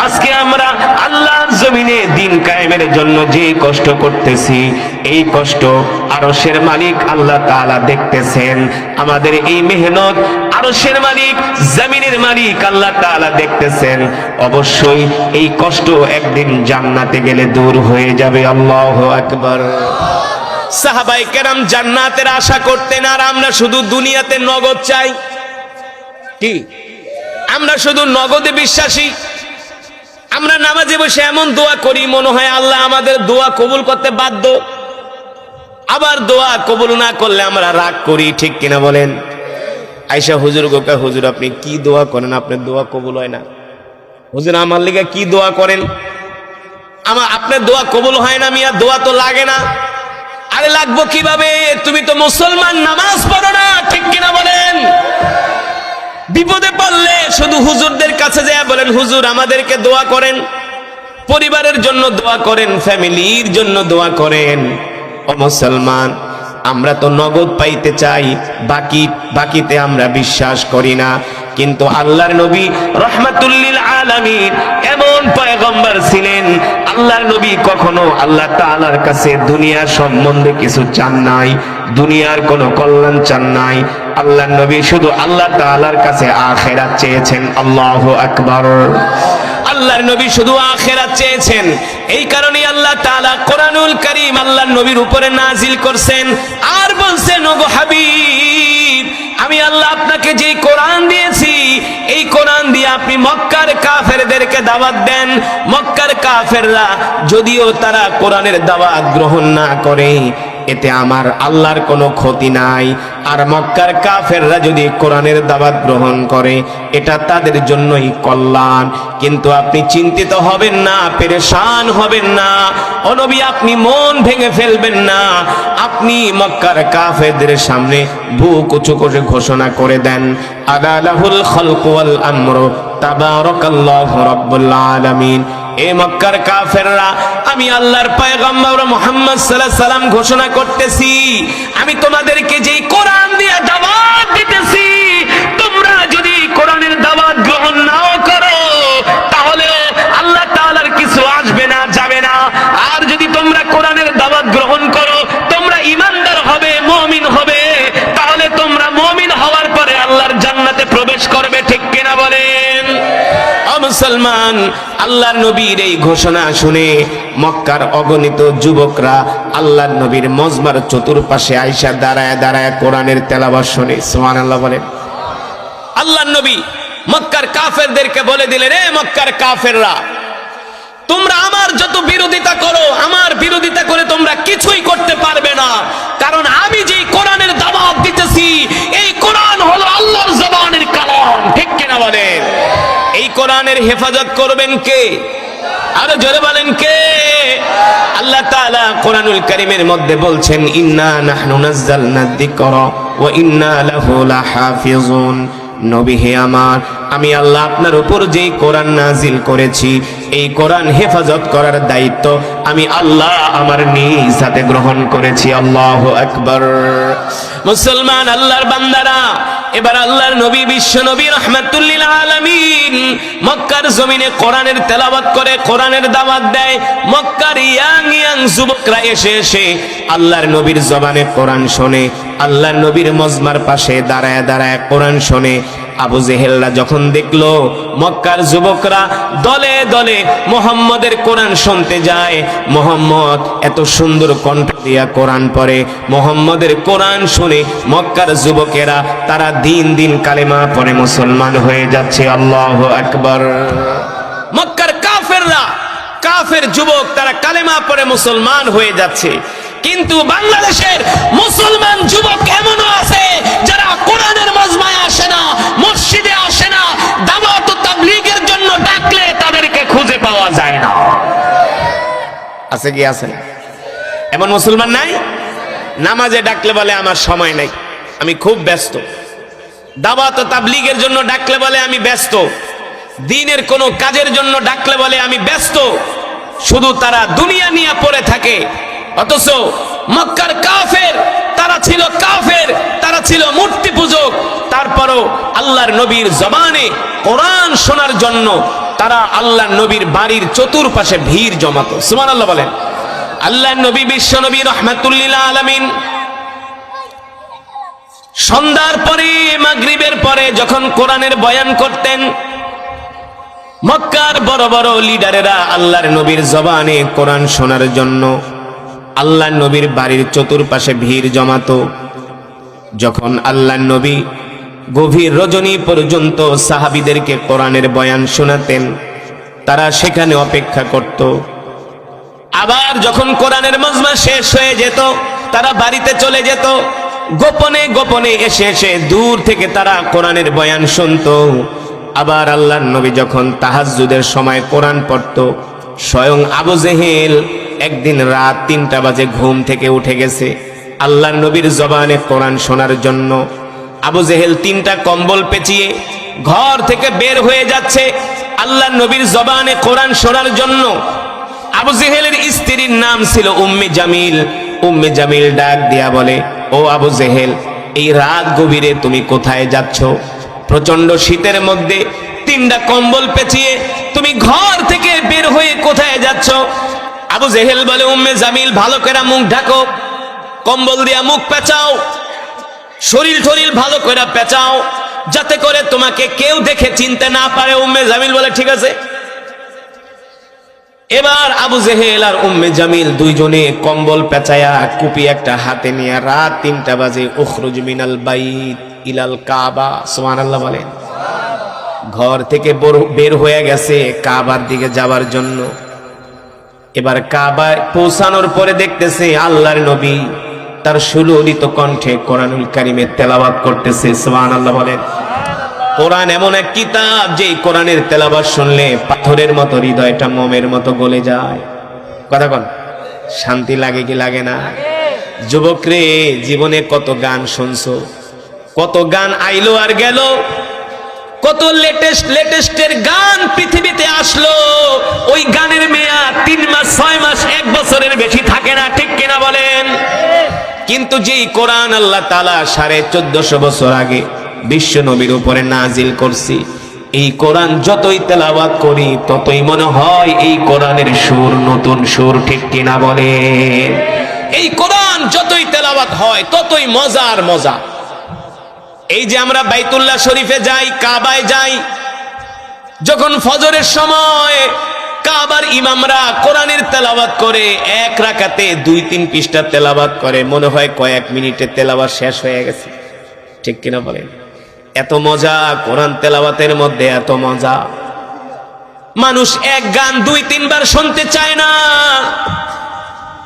আজকে আমরা আল্লাহর জমিনে দিন কায়েমের জন্য যে কষ্ট করতেছি, এই কষ্ট আরশের মালিক আল্লাহ তাআলা দেখতেছেন। আমাদের এই মেহনত আরশের মালিক, জমিনের মালিক আল্লাহ তাআলা দেখতেছেন। অবশ্যই এই কষ্ট একদিন জান্নাতে গেলে দূর হয়ে যাবে। আল্লাহু আকবার। সাহাবায়ে কেরাম জান্নাতের আশা করতেন, আর আমরা শুধু দুনিয়াতে নগদ চাই। কি আমরা শুধু নগদে বিশ্বাসী? আমরা নামাজে বসে এমন দোয়া করি মনে হয় আল্লাহ আমাদের দোয়া কবুল করতে বাধ্য, আবার দোয়া কবুল না করলে আমরা রাগ করি। ঠিক কিনা বলেন? আয়েশা হুজুর গোকা, হুজুর আপনি কি দোয়া করেন, আপনার দোয়া কবুল হয় না? হুজুর আমার লিগে কি দোয়া করেন, আপনার দোয়া কবুল হয় না। মিয়া দোয়া তো লাগে না। আরে লাগবো কিভাবে? তুমি তো মুসলমান, নামাজ পড়ো না। ঠিক কিনা বলেন? বিপদে পড়লে শুধু হুজুরদের কাছে যায় বলেন, হুজুর আমাদেরকে দোয়া করেন, পরিবারের জন্য দোয়া করেন, ফ্যামিলির জন্য দোয়া করেন। ও মুসলমান, আমরা তো নগদ পাইতে চাই, বাকিতে আমরা বিশ্বাস করি না। কিন্তু আল্লাহর নবী রাহমাতুল লিল আলামিন এমন পয়গম্বর ছিলেন, আল্লাহর নবী কখনো আল্লাহ তাআলার কাছে দুনিয়া সম্বন্ধে কিছু চান নাই, দুনিয়ার কোনো কল্যাণ চান নাই। আল্লাহর নবী শুধু আল্লাহ তাআলার কাছে আখিরাত চেয়েছেন। আল্লাহু আকবার। আল্লাহর নবী শুধু আখিরাত চেয়েছেন। এই কারণে আল্লাহ তাআলা কোরআনুল কারীম আল্লাহর নবীর উপরে নাজিল করছেন, আর বলছেন, ওগো হাবিব, আমি আল্লাহ আপনাকে যে কোরআন দিয়েছি, এই কোরআন দিয়ে আপনি মক্কার কাফেরদেরকে দাওয়াত দেন। মক্কার কাফেররা যদিও তারা কোরআনের দাওয়াত গ্রহণ না করে, এতে আমার আল্লাহর কোনো ক্ষতি নাই। আর মক্কার কাফেররা যদি কোরআনের দাওয়াত গ্রহণ করে, এটা তাদের জন্যই কল্যাণ। কিন্তু আপনি চিন্তিত হবেন না, পেরেশান হবেন না। ও নবী, আপনি মন ভেঙে ফেলবেন না। আপনি মক্কার কাফেরদের সামনে বুক উঁচু করে ঘোষণা করে দেন, আলা লাহুল খালকু ওয়াল আমরু তাবারাকাল্লাহু রাব্বুল আলামিন। এ মক্কার কাফেররা, আমি আল্লাহর পয়গম্বর মুহাম্মদ সাল্লাল্লাহু আলাইহি সাল্লাম ঘোষণা করতেছি, আমি তোমাদেরকে যেই কোরআন দিয়ে দাওয়াত দিতেছি, তোমরা যদি কোরআনের দাওয়াত গ্রহণ নাও করো তাহলে আল্লাহ তাআলার কিছু আসবে না, যাবে না। আর যদি তোমরা কোরআনের দাওয়াত গ্রহণ করো, তোমরা ঈমানদার হবে, মুমিন হবে, তাহলে তোমরা মুমিন হওয়ার পরে আল্লাহর জান্নাতে প্রবেশ করবে। ঠিক কিনা বলেন? ও মুসলমান, আল্লাহর নবীর এই ঘোষণা শুনে মক্কার অগণিত যুবকরা আল্লাহর নবীর মজমার চতুর্পাশে আয়েশা দাঁড়ায় দাঁড়ায় কোরআনের তেলাওয়াত শুনে। সুবহানাল্লাহ বলেন। আল্লাহর নবী মক্কার কাফেরদেরকে বলে দিলেন, এ মক্কার কাফেররা, তোমরা আমার যত বিরোধিতা করো, আমার বিরোধিতা করে তোমরা কিছুই করতে পারবে না, কারণ আমি যে কোরআনের দাওয়াত দিতেছি, এই কোরআন হলো আল্লাহর জবানের কালাম। ঠিক কিনা বলেন? এই কোরআনের হেফাজত করবেন কে? আরো জোরে বলেন কে? আল্লাহ তাআলা কোরআনুল কারীমের মধ্যে বলছেন, ইন্না নাহনু নাযালনা যিকরা ওয়া ইন্না লাহু লাহাফিজুন। নবী হে আমার, আমি আল্লাহ আপনার উপর যেই কোরআন নাজিল করেছি, এই কোরআন হেফাজত করার দায়িত্ব আমি আল্লাহ আমার নিজ হাতে গ্রহণ করেছি। আল্লাহু আকবার। মুসলমান আল্লাহর বান্দারা, এবার আল্লাহর নবী, বিশ্ব নবী রাহমাতুল লিল আলামিন মক্কার জমিনে কোরআনের তেলাওয়াত করে, কোরআনের দাওয়াত দেয়। মক্কার ইয়াং যুবকরা এসে এসে আল্লাহর নবীর জবানে কোরআন শোনে, আল্লাহর নবীর মজমার পাশে দাঁড়ায় দাঁড়ায় কোরআন শোনে। আবু জেহেলরা যখন দেখলো মক্কার যুবকরা দলে দলে মুহাম্মদের কোরআন শুনতে যায়, মুহাম্মদ এত সুন্দর কণ্ঠ দিয়া কোরআন পড়ে, মুহাম্মদের কোরআন শুনে মক্কার যুবকেরা তারা দিন দিন কালেমা পড়ে মুসলমান হয়ে যাচ্ছে। আল্লাহু আকবার। মক্কার কাফেররা, কাফের যুবক, তারা কালেমা পড়ে মুসলমান হয়ে যাচ্ছে। কিন্তু বাংলাদেশের মুসলমান যুবক এমনও আছে যারা কোরআনের মজমায় আসে না, মসজিদে আসে না, দাওয়াত ও তাবলীগের জন্য ডাকলে তাদেরকে খুঁজে পাওয়া যায় না। আছে কি? আছে না? এমন মুসলমান নাই? নামাজে ডাকলে বলে আমার সময় নাই, আমি খুব ব্যস্ত। দাওয়াত ও তাবলীগের জন্য ডাকলে বলে আমি ব্যস্ত। দ্বীনের কোনো কাজের জন্য ডাকলে বলে আমি ব্যস্ত। শুধু তারা দুনিয়া নিয়ে পড়ে থাকে। অথচ মক্কার কাফের, তারা ছিল কাফের, তারা ছিল মূর্তি পূজক, তারপরও আল্লাহর নবীর জবানে কোরআন শোনার জন্য তারা আল্লাহর নবীর বাড়ির চতুর্পাশে ভিড় জমাতো। সুবহানাল্লাহ বলেন। আল্লাহর নবী, বিশ্ব নবী রাহমাতুল লিল আলামিন সন্ধ্যার পরে, মাগরিবের পরে যখন কোরআনের বয়ান করতেন, মক্কার বড় বড় লিডারেরা আল্লাহর নবীর জবানে কোরআন শোনার জন্য আল্লাহর নবীর বাড়ির চতুর্পাশে ভিড় জমাতো। যখন আল্লাহর নবী গভীর রজনী পর্যন্ত সাহাবীদেরকে কোরআনের বয়ান শোনাতেন, তারা সেখানে অপেক্ষা করত। আবার যখন কোরআনের মজমা শেষ হয়ে যেত, তারা বাড়িতে চলে যেত। গোপনে গোপনে এসে এসে দূর থেকে তারা কোরআনের বয়ান শুনতো। আবার আল্লাহর নবী যখন তাহাজ্জুদের সময় কোরআন পড়ত, স্বয়ং আবু জেহেল একদিন রাত 3টা বাজে ঘুম থেকে উঠে গেছে আল্লাহর নবীর জবানে কোরআন শোনার জন্য। আবু জেহেল 3টা কম্বল পেঁচিয়ে ঘর থেকে বের হয়ে যাচ্ছে আল্লাহর নবীর জবানে কোরআন শোনার জন্য। আবু জেহেলের স্ত্রীর নাম ছিল উম্মে জামিল। উম্মে জামিল ডাক দিয়া বলে, ও আবু জেহেল, এই রাত গভীরে তুমি কোথায় যাচ্ছ? প্রচন্ড শীতের মধ্যে 3টা কম্বল পেঁচিয়ে তুমি ঘর থেকে বের হয়ে কোথায় যাচ্ছ? আবু জেহেল বলে, উম্মে জামিল, ভালো করে মুখ ঢাকো, কম্বল দিয়া মুখ পেঁচাও, শরীর টরিল ভালো করে পেঁচাও, যাতে করে তোমাকে কেউ দেখে চিনতে না পারে। উম্মে জামিল বলে, ঠিক আছে। এবার আবু জেহেল আর উম্মে জামিল দুইজনে কম্বল পেঁচায়া কুপি একটা হাতে নিয়ে রাত 3টা বাজে উখরুজ মিনাল বাইত ইলাল কাবা, সুবহানাল্লাহ বলেন, ঘর থেকে বের হয়ে গেছে কাবার দিকে যাওয়ার জন্য। এবার কাবায় পৌঁছানোর পরে দেখতেছে আল্লাহর নবী তার সুললিত কণ্ঠে কোরআনুল কারীমের তেলাওয়াত করতেছে। সুবহানাল্লাহ বলেন। কোরআন এমন এক কিতাব, যে কোরআনের তেলাওয়াত শুনলে পাথরের মতো হৃদয়টা মোমের মতো গলে যায়। কথা কোন? শান্তি লাগে কি লাগে না? যুবক রে, জীবনে কত গান শুনছো, কত গান আইলো আর গেল, কত লেটেস্টের গান পৃথিবীতে আসলো, ওই গানের মেয়াদ 3 মাস 6 মাস 1 বছরের বেশি থাকে না, ঠিক কিনা বলেন? কিন্তু যেই কোরআন আল্লাহ তাআলা 1450 বছর আগে বিশ্ব নবীর উপরে নাজিল করছি, এই কোরআন যতই তেলাওয়াত করি ততই মনে হয় এই কোরআনের সুর নতুন সুর, ঠিক কিনা বলেন? এই কোরআন যতই তেলাওয়াত হয় ততই মজার মজা। এই যে আমরা বাইতুল্লাহ শরীফে যাই, কাবায় যাই, যখন ফজরের সময় কাবার ইমামরা কোরআনের তেলাওয়াত করে, এক রাকাতে 2-3 পৃষ্ঠা তেলাওয়াত করে, মনে হয় কয়েক মিনিটে তেলাওয়াত শেষ হয়ে গেছে, ঠিক কিনা বলেন? এত মজা কোরআন তেলাওয়াতের মধ্যে, এত মজা। মানুষ এক গান 2-3 বার শুনতে চায় না,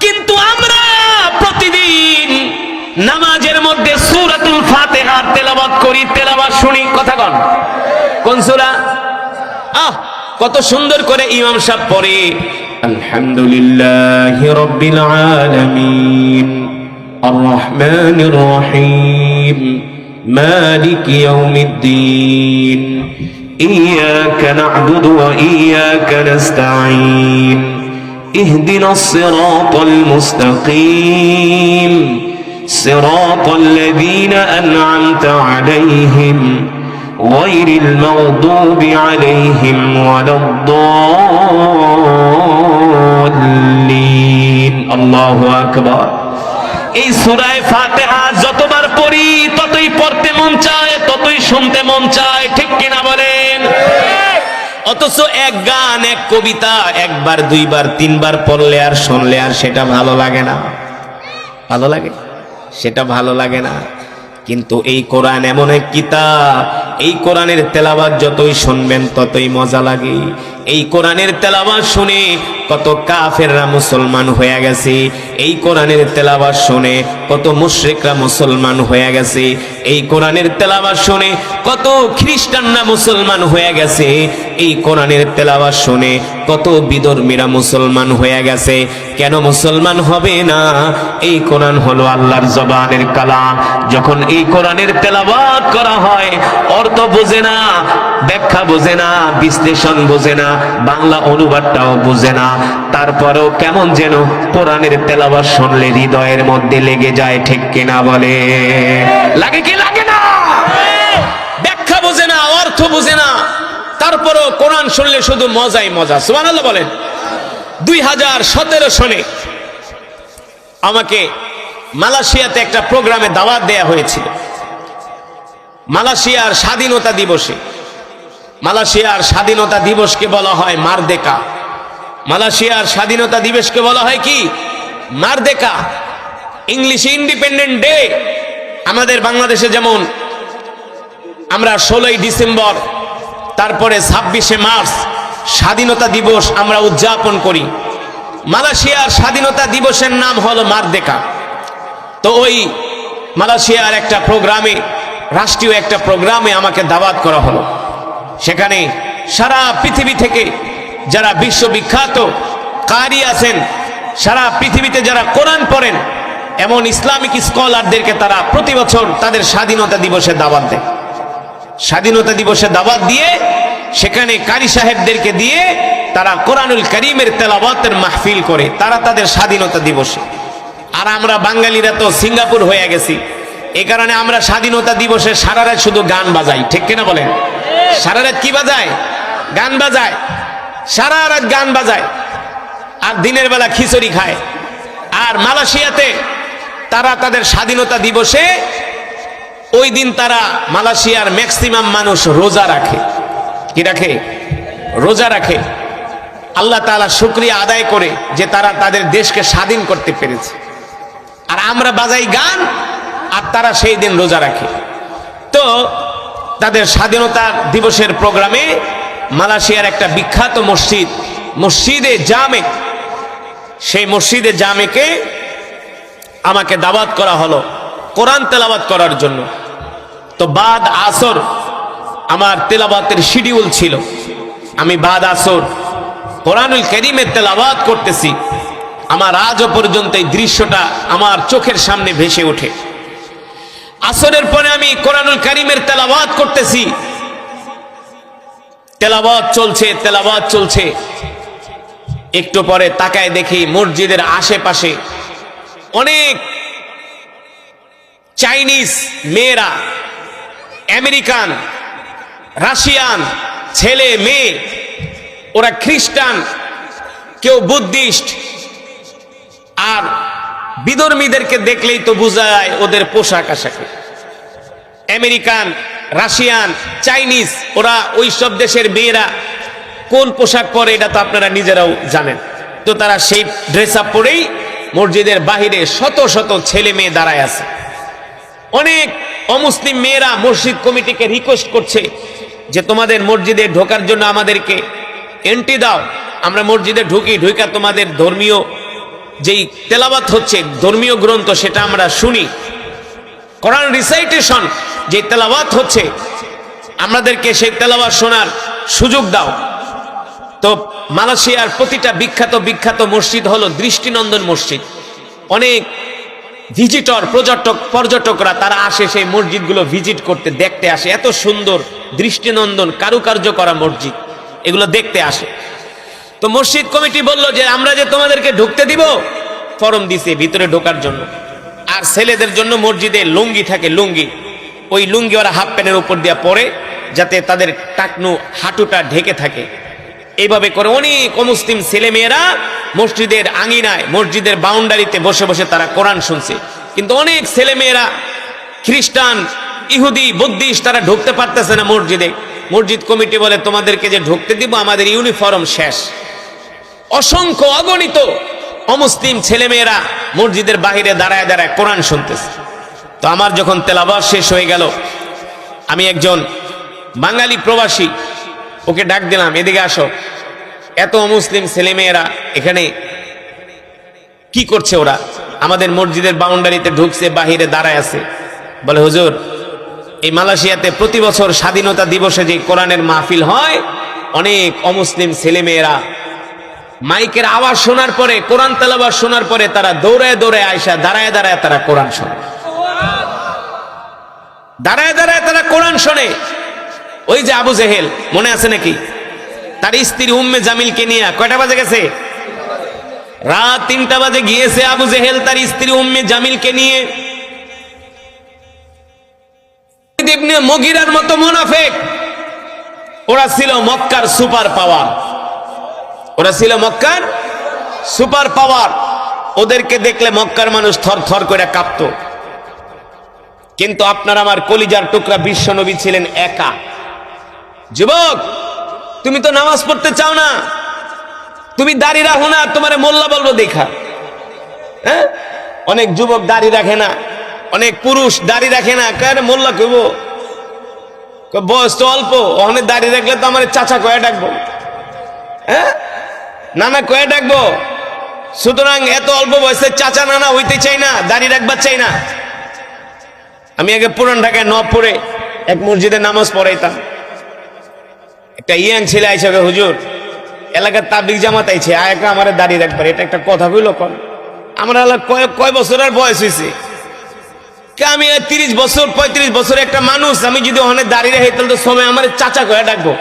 কিন্তু আমরা প্রতিদিন নামাজের মধ্যে সূরাতুল ফাতিহা তেলাওয়াত করি, তেলাওয়াত শুনি। কথা কন, কোন সূরা? কত সুন্দর করে ইমাম সাহেব পড়ে, আলহামদুলিল্লাহি রাব্বিল আলামিন আর রহমানির রহিম মালিকি ইয়াউমিদ্দিন ইয়্যাকা না'বুদু ওয়া ইয়্যাকা নাস্তাঈন ইহদিনাস সিরাতাল মুস্তাকিম সিরাতাল লাযীনা আন'আমতা আলাইহিম غير المغضوب عليهم ولا الضالين الله أكبر। এই সূরা ফাতিহা যতবার পড়ি ততই পড়তে মন চায়, ততই শুনতে মন চায়, ঠিক কিনা বলেন? অথচ এক গান, এক কবিতা 1 বার 2 বার 3 বার পড়লে আর শুনলে আর সেটা ভালো লাগে না। ভালো লাগে? সেটা ভালো লাগে না। কিন্তু এই কোরআন এমন এক কিতাব, এই কোরআনের তেলাওয়াত যতই শুনবেন ততই মজা লাগে। এই কোরআনের তেলাওয়াত শুনে কত কাফেররা মুসলমান হয়ে গেছে, এই কোরআনের তেলাওয়াত শুনে কত মুশরিকরা মুসলমান হয়ে গেছে, এই কোরআনের তেলাওয়াত শুনে কত খ্রিস্টানরা মুসলমান হয়ে গেছে, এই কোরআনের তেলাওয়াত শুনে কত বিধর্মীরা মুসলমান হয়ে গেছে। কেন মুসলমান হবে না? এই কোরআন হলো আল্লাহর জবানের কালাম। যখন এই কোরআনের তেলাওয়াত করা হয়, অর্থ বোঝে না, ব্যাখ্যা বোঝে না, বিশ্লেষণ বোঝে না, বাংলা অনুবাদটাও বোঝে না, তারপরেও কেমন যেন কোরআনের তেলাওয়াত শুনলে হৃদয়ের মধ্যে লেগে যায়, ঠিক কিনা বলে? লাগে কি লাগে না? ব্যাখ্যা বোঝে না, অর্থ বোঝে না, তারপরেও কোরআন শুনলে শুধু মজাই মজা। সুবহানাল্লাহ বলেন। 2017 সনে আমাকে মালয়েশিয়াতে একটা প্রোগ্রামে দাওয়াত দেয়া হয়েছিল। মালয়েশিয়ার স্বাধীনতা দিবসে, মালয়েশিয়ার স্বাধীনতা দিবসকে বলা হয় মারদেকা। মালয়েশিয়ার স্বাধীনতা দিবসকে বলা হয় কি? মারদেকা। ইংলিশে ইন্ডিপেন্ডেন্ট ডে। আমাদের বাংলাদেশে যেমন আমরা 16ই ডিসেম্বর, তারপরে 26শে মার্চ স্বাধীনতা দিবস আমরা উদযাপন করি, মালয়েশিয়ার স্বাধীনতা দিবসের নাম হলো মারদেকা। তো ওই মালয়েশিয়ার একটা প্রোগ্রামে, রাষ্ট্রীয় একটা প্রোগ্রামে আমাকে দাওয়াত করা হলো। সেখানে সারা পৃথিবী থেকে যারা বিশ্ববিখ্যাত কারি আছেন, সারা পৃথিবীতে যারা কোরআন পড়েন, এমন ইসলামিক স্কলারদেরকে তারা প্রতি বছর তাদের স্বাধীনতা দিবসে দাওয়াত দেয়। স্বাধীনতা দিবসে দাওয়াত দিয়ে সেখানে কারি সাহেবদেরকে দিয়ে তারা কোরআনুল কারীমের তেলাওয়াতের মাহফিল করে, তারা তাদের স্বাধীনতা দিবসে। আর আমরা বাঙালিরা তো সিঙ্গাপুর হয়ে গেছি, এই কারণে আমরা স্বাধীনতা দিবসে সারা রাত শুধু গান বাজাই, ঠিক কিনা বলেন? সারা রাত কি বাজায়? গান বাজায়, সারা রাত গান বাজায়, আর দিনের বেলা খিচুড়ি খায়। আর মালয়েশিয়াতে তারা তাদের স্বাধীনতা দিবসে ওই দিন তারা মালয়েশিয়ার ম্যাক্সিমাম মানুষ রোজা রাখে। কি রাখে? রোজা রাখে। আল্লাহ তাআলা শুকরিয়া আদায় করে যে তারা তাদের দেশকে স্বাধীন করতে পেরেছে। আর আমরা বাজাই গান, আর তারা সেই দিন রোজা রাখে। তো তাদের স্বাধীনতা দিবসের প্রোগ্রামে মালয়েশিয়ার একটা বিখ্যাত মসজিদ, মসজিদে জামে, সেই মসজিদে জামেকে আমাকে দাওয়াত করা হলো কোরআন তেলাওয়াত করার জন্য। তো বাদ আসর আমার তেলাওয়াতের শিডিউল ছিল, আমি বাদ আসর কোরআনুল কারীমের তেলাওয়াত করতেছি। আমার আজও পর্যন্ত এই দৃশ্যটা আমার চোখের সামনে ভেসে ওঠে। আসরের পরে আমি কোরআনুল কারীমের তেলাওয়াত করতেছি, তেলাওয়াত চলছে, তেলাওয়াত চলছে। একটু পরে তাকায় দেখি মসজিদের আশেপাশে অনেক চাইনিজ মেয়েরা, আমেরিকান, রাশিয়ান ছেলে মেয়ে, ওরা খ্রিস্টান, কেউ বুদ্ধিস্ট। আর বিধর্মীদেরকে দেখলেই তো বোঝা যায় ওদের পোশাক আশাকে। আমেরিকান, রাশিয়ান, চাইনিজ, ওরা ওই সব দেশের মেয়েরা কোন পোশাক পরে এটা তো আপনারা নিজেরাও জানেন। তো তারা সেই ড্রেস আপ পরেই মসজিদের বাহিরে শত শত ছেলে মেয়ে দাঁড়ায় আছে। অনেক অমুসলিম মেয়েরা মসজিদ কমিটিকে রিকোয়েস্ট করছে যে তোমাদের মসজিদে ঢোকার জন্য আমাদেরকে এন্ট্রি দাও, আমরা মসজিদে ঢুকি, ঢুকা তোমাদের ধর্মীয় যেই তেলাওয়াত হচ্ছে, ধর্মীয় গ্রন্থ, সেটা আমরা শুনি। কোরআন রিসাইটেশন যে তেলাওয়াত হচ্ছে, আমাদেরকে সেই তেলাওয়াত শোনার সুযোগ দাও। তো মালয়েশিয়ার প্রতিটা বিখ্যাত বিখ্যাত মসজিদ হলো দৃষ্টিনন্দন মসজিদ। অনেক ভিজিটর, পর্যটকরা তারা আসে সেই মসজিদগুলো ভিজিট করতে, দেখতে আসে। এত সুন্দর দৃষ্টিনন্দন কারুকার্য করা মসজিদ, এগুলো দেখতে আসে। তো মসজিদ কমিটি বলল যে আমরা যে তোমাদেরকে ঢুকতে দিব, ফরম দিছে ভিতরে ঢোকার জন্য। আর ছেলেদের জন্য মসজিদে লুঙ্গি থাকে, লুঙ্গি, ওই লুঙ্গি ওরা হাফ প্যান্টের উপর দিয়ে পরে, যাতে তাদের টাকনু হাঁটুটা ঢেকে থাকে। এইভাবে করে অনেক অমুসলিম ছেলে মেয়েরা মসজিদের আঙিনায়, মসজিদের বাউন্ডারিতে বসে বসে তারা কোরআন শুনছে। কিন্তু অনেক ছেলে মেয়েরা খ্রিস্টান, ইহুদি, বুদ্ধিস্ট, তারা ঢুকতে পারতেছে না মসজিদে। মসজিদ কমিটি বলে তোমাদেরকে যে ঢুকতে দিব, আমাদের ইউনিফর্ম শেষ। অসংখ্য অগণিত অমুসলিম ছেলে মেয়েরা মসজিদের বাহিরে দাঁড়ায় দাঁড়ায় কোরআন শুনতেছে। তো আমার যখন তেলাওয়াত শেষ হয়ে গেল, আমি একজন বাঙালি প্রবাসী, ওকে ডাক দিলাম, এদিকে আসো, এত অমুসলিম ছেলে মেয়েরা এখানে কি করছে? ওরা আমাদের মসজিদের বাউন্ডারিতে ঢুকছে, বাহিরে দাঁড়ায় আছে। বলে হুজুর, এই মালয়েশিয়াতে প্রতি বছর স্বাধীনতা দিবসে যে কোরআনের মাহফিল হয়, অনেক অমুসলিম ছেলে মেয়েরা মাইকের আওয়াজ শোনার পরে, কোরআন তেলাওয়াত শোনার পরে তারা দৌড়ায় দৌড়ায় আয়সা দাঁড়ায় দাঁড়ায় তারা কোরআন শোনে, দাঁড়ায় দাঁড়ায় তারা কোরআন শোনে। ওই যে আবু জেহেল, মনে আছে নাকি? তার স্ত্রী উম্মে জামিলকে নিয়ে কয়টা বাজে গেছে? রাত 3টা বাজে গিয়েছে আবু জেহেল তার স্ত্রী উম্মে জামিলকে নিয়ে। ইবনে মুগিরার মতো মুনাফিক, ওরা ছিল মক্কার সুপার পাওয়ার, ওরা ছিল মক্কার সুপার পাওয়ার। ওদেরকে দেখলে মক্কার মানুষ থর থর করে কাঁপত। কিন্তু আপনার আমার কলিজার টুকরা বিশ্ব নবী ছিলেন একা। যুবক, তুমি তো নামাজ পড়তে চাও না, তুমি দাড়ি রাখো না, তোমারে মোল্লা বলবো দেখা। হ্যাঁ, অনেক যুবক দাড়ি রাখে না, অনেক পুরুষ দাড়ি রাখে না, কেন মোল্লা কইব? বয়স তো অল্প, অনেক দাড়ি রাখলে তো আমার চাচা কয়ে ডাকবো, হ্যাঁ, নানা কয়ে ডাকবো। সুতরাং এত অল্প বয়সে চাচা নানা হইতে চাই না, দাড়ি রাখবার চাই না। আমি আগে পুরান ঢাকায় নবপুরে এক মসজিদে নামাজ পড়াইতাম। একটা ইয়াং ছেলে আইসা, হুজুর এলাকার তাবলিগ জামাত আইছে, আয়কা আমার দাড়ি রাখবার, এটা একটা কথা কইল কন? আমার কয় বছর আর বয়স হয়েছে? আমি 30 বছর 35 বছর একটা মানুষ, আমি যদি ওখানে দাড়ি রাখি তাহলে তো সময় আমার চাচা কয়ে ডাকবো।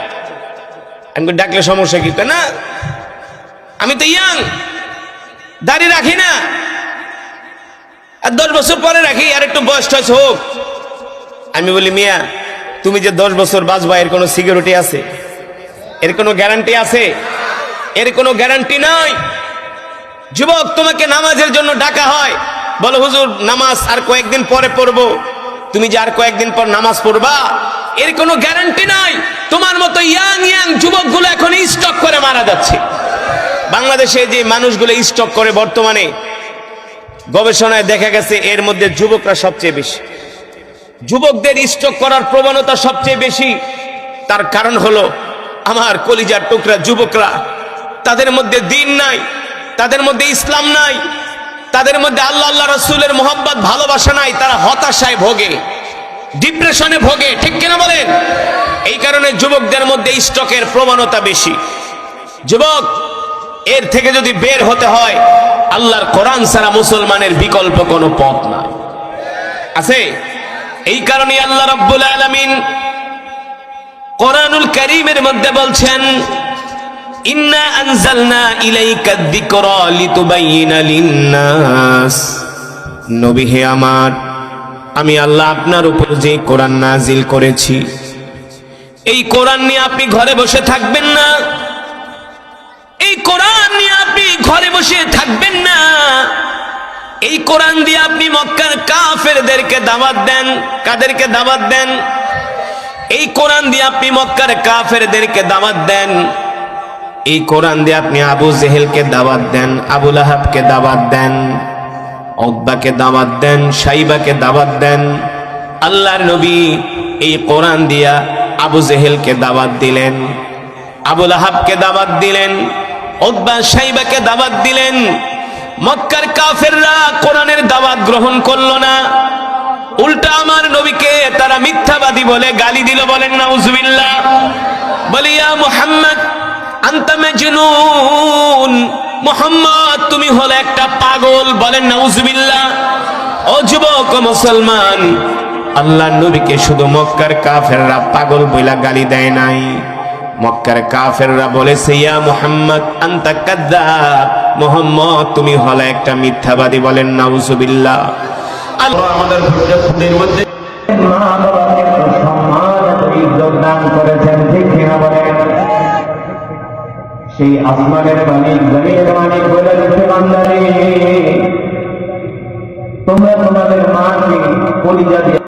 আমি ডাকলে সমস্যা কি? না, আমি তো ইয়াং, দাড়ি রাখি না, আর 10 বছর পরে রাখি, আর একটু বয়স টয়স হোক। আমি বলি, মিয়া তুমি যে 10 বছর বাঁচবা, এর কোনো সিকিউরিটি আছে? এর কোনো গ্যারান্টি আছে? এর কোনো গ্যারান্টি নাই। যুবক, তোমাকে নামাজের জন্য ডাকা হয়, বলো হুজুর নামাজ আর কয়েকদিন পরে পড়বো, তুমি যে আর কয়েকদিন পর নামাজ পড়বা, এর কোনো গ্যারান্টি নাই। তোমার মতো ইয়াং ইয়াং যুবকগুলো এখন স্টক করে মারা যাচ্ছে। বাংলাদেশে যে মানুষগুলো স্টক করে, বর্তমানে গবেষণায় দেখা গেছে এর মধ্যে যুবকরা সবচেয়ে বেশি। যুবকদের স্টক করার প্রবণতা সবচেয়ে বেশি। তার কারণ হলো আমার কলিজার টুকরা যুবকরা, তাদের মধ্যে দ্বীন নাই, তাদের মধ্যে ইসলাম নাই, তাদের মধ্যে আল্লাহ আল্লাহ রাসূলের মোহাব্বত ভালোবাসা নাই। তারা হতাশায় ভোগে, ডিপ্রেশনে ভোগে, ঠিক কিনা বলেন? এই কারণে যুবকদের মধ্যে স্টকের প্রবণতা বেশি। যুবক, এর থেকে যদি বের হতে হয়, আল্লাহর কোরআন ছাড়া মুসলমানের বিকল্প কোনো পথ নাই। আছে? এই কারণে আল্লাহ রাব্বুল আলামিন কোরআনুল কারীমের মধ্যে বলছেন, ইন্না আনজালনা ইলাইকা যিকরা লিতুবাইয়িনা লিন-নাস। নবী হে আমার, আমি আল্লাহ আপনার উপর যে কোরআন নাজিল করেছি, এই কোরআন নিয়ে আপনি ঘরে বসে থাকবেন না। এই কোরআন নিয়ে আপনি ঘরে বসে থাকবেন না। এই কোরআন দিয়ে আপনি মক্কার কাফেরদেরকে দাওয়াত দেন। কাদেরকে দাওয়াত দেন? এই কোরআন দিয়ে আপনি মক্কার কাফেরদেরকে দাওয়াত দেন। এই কোরআন দিয়ে আপনি আবু জেহেলকে দাওয়াত দেন, আবু লাহাবকে দাওয়াত দেন, উতবাকে দাওয়াত দেন, শাইবাকে দাওয়াত দেন। আল্লাহর নবী এই কোরআন দিয়া আবু জেহেলকে দাওয়াত দিলেন, আবু লাহাবকে দাওয়াত দিলেন, উতবা শাইবাকে দাওয়াত দিলেন। মক্কার কাফেররা কোরআনের দাওয়াত গ্রহণ করলো না, উল্টা আমার নবীকে তারা মিথ্যাবাদী বলে গালি দিল। বলেন নাউজুবিল্লাহ। বলি ইয়া মুহাম্মদ আনতা মাজনুন, মুহাম্মদ তুমি হলে একটা পাগল। বলেন নাউজুবিল্লাহ। ও যুবক মুসলমান, আল্লাহর নবীকে শুধু মক্কার কাফেররা পাগল বইলা গালি দেয় নাই, মক্কার কাফেররা বলেছে ইয়া মুহাম্মদ আনতা কাযযাব, মুহাম্মদ তুমি হলে একটা মিথ্যাবাদী। বলেন নাউজুবিল্লাহ। আল্লাহ আমাদের ভবিষ্যতের মধ্যে মা বাবাকে সম্মান ও ইজ্জত দান করেছেন, ঠিক কিনা বলেন? সেই আসমানের মালিক জমিনের মালিক বলে দিতে, বান্দারে তোমরা তোমাদের মাকে কলিজা দিয়ে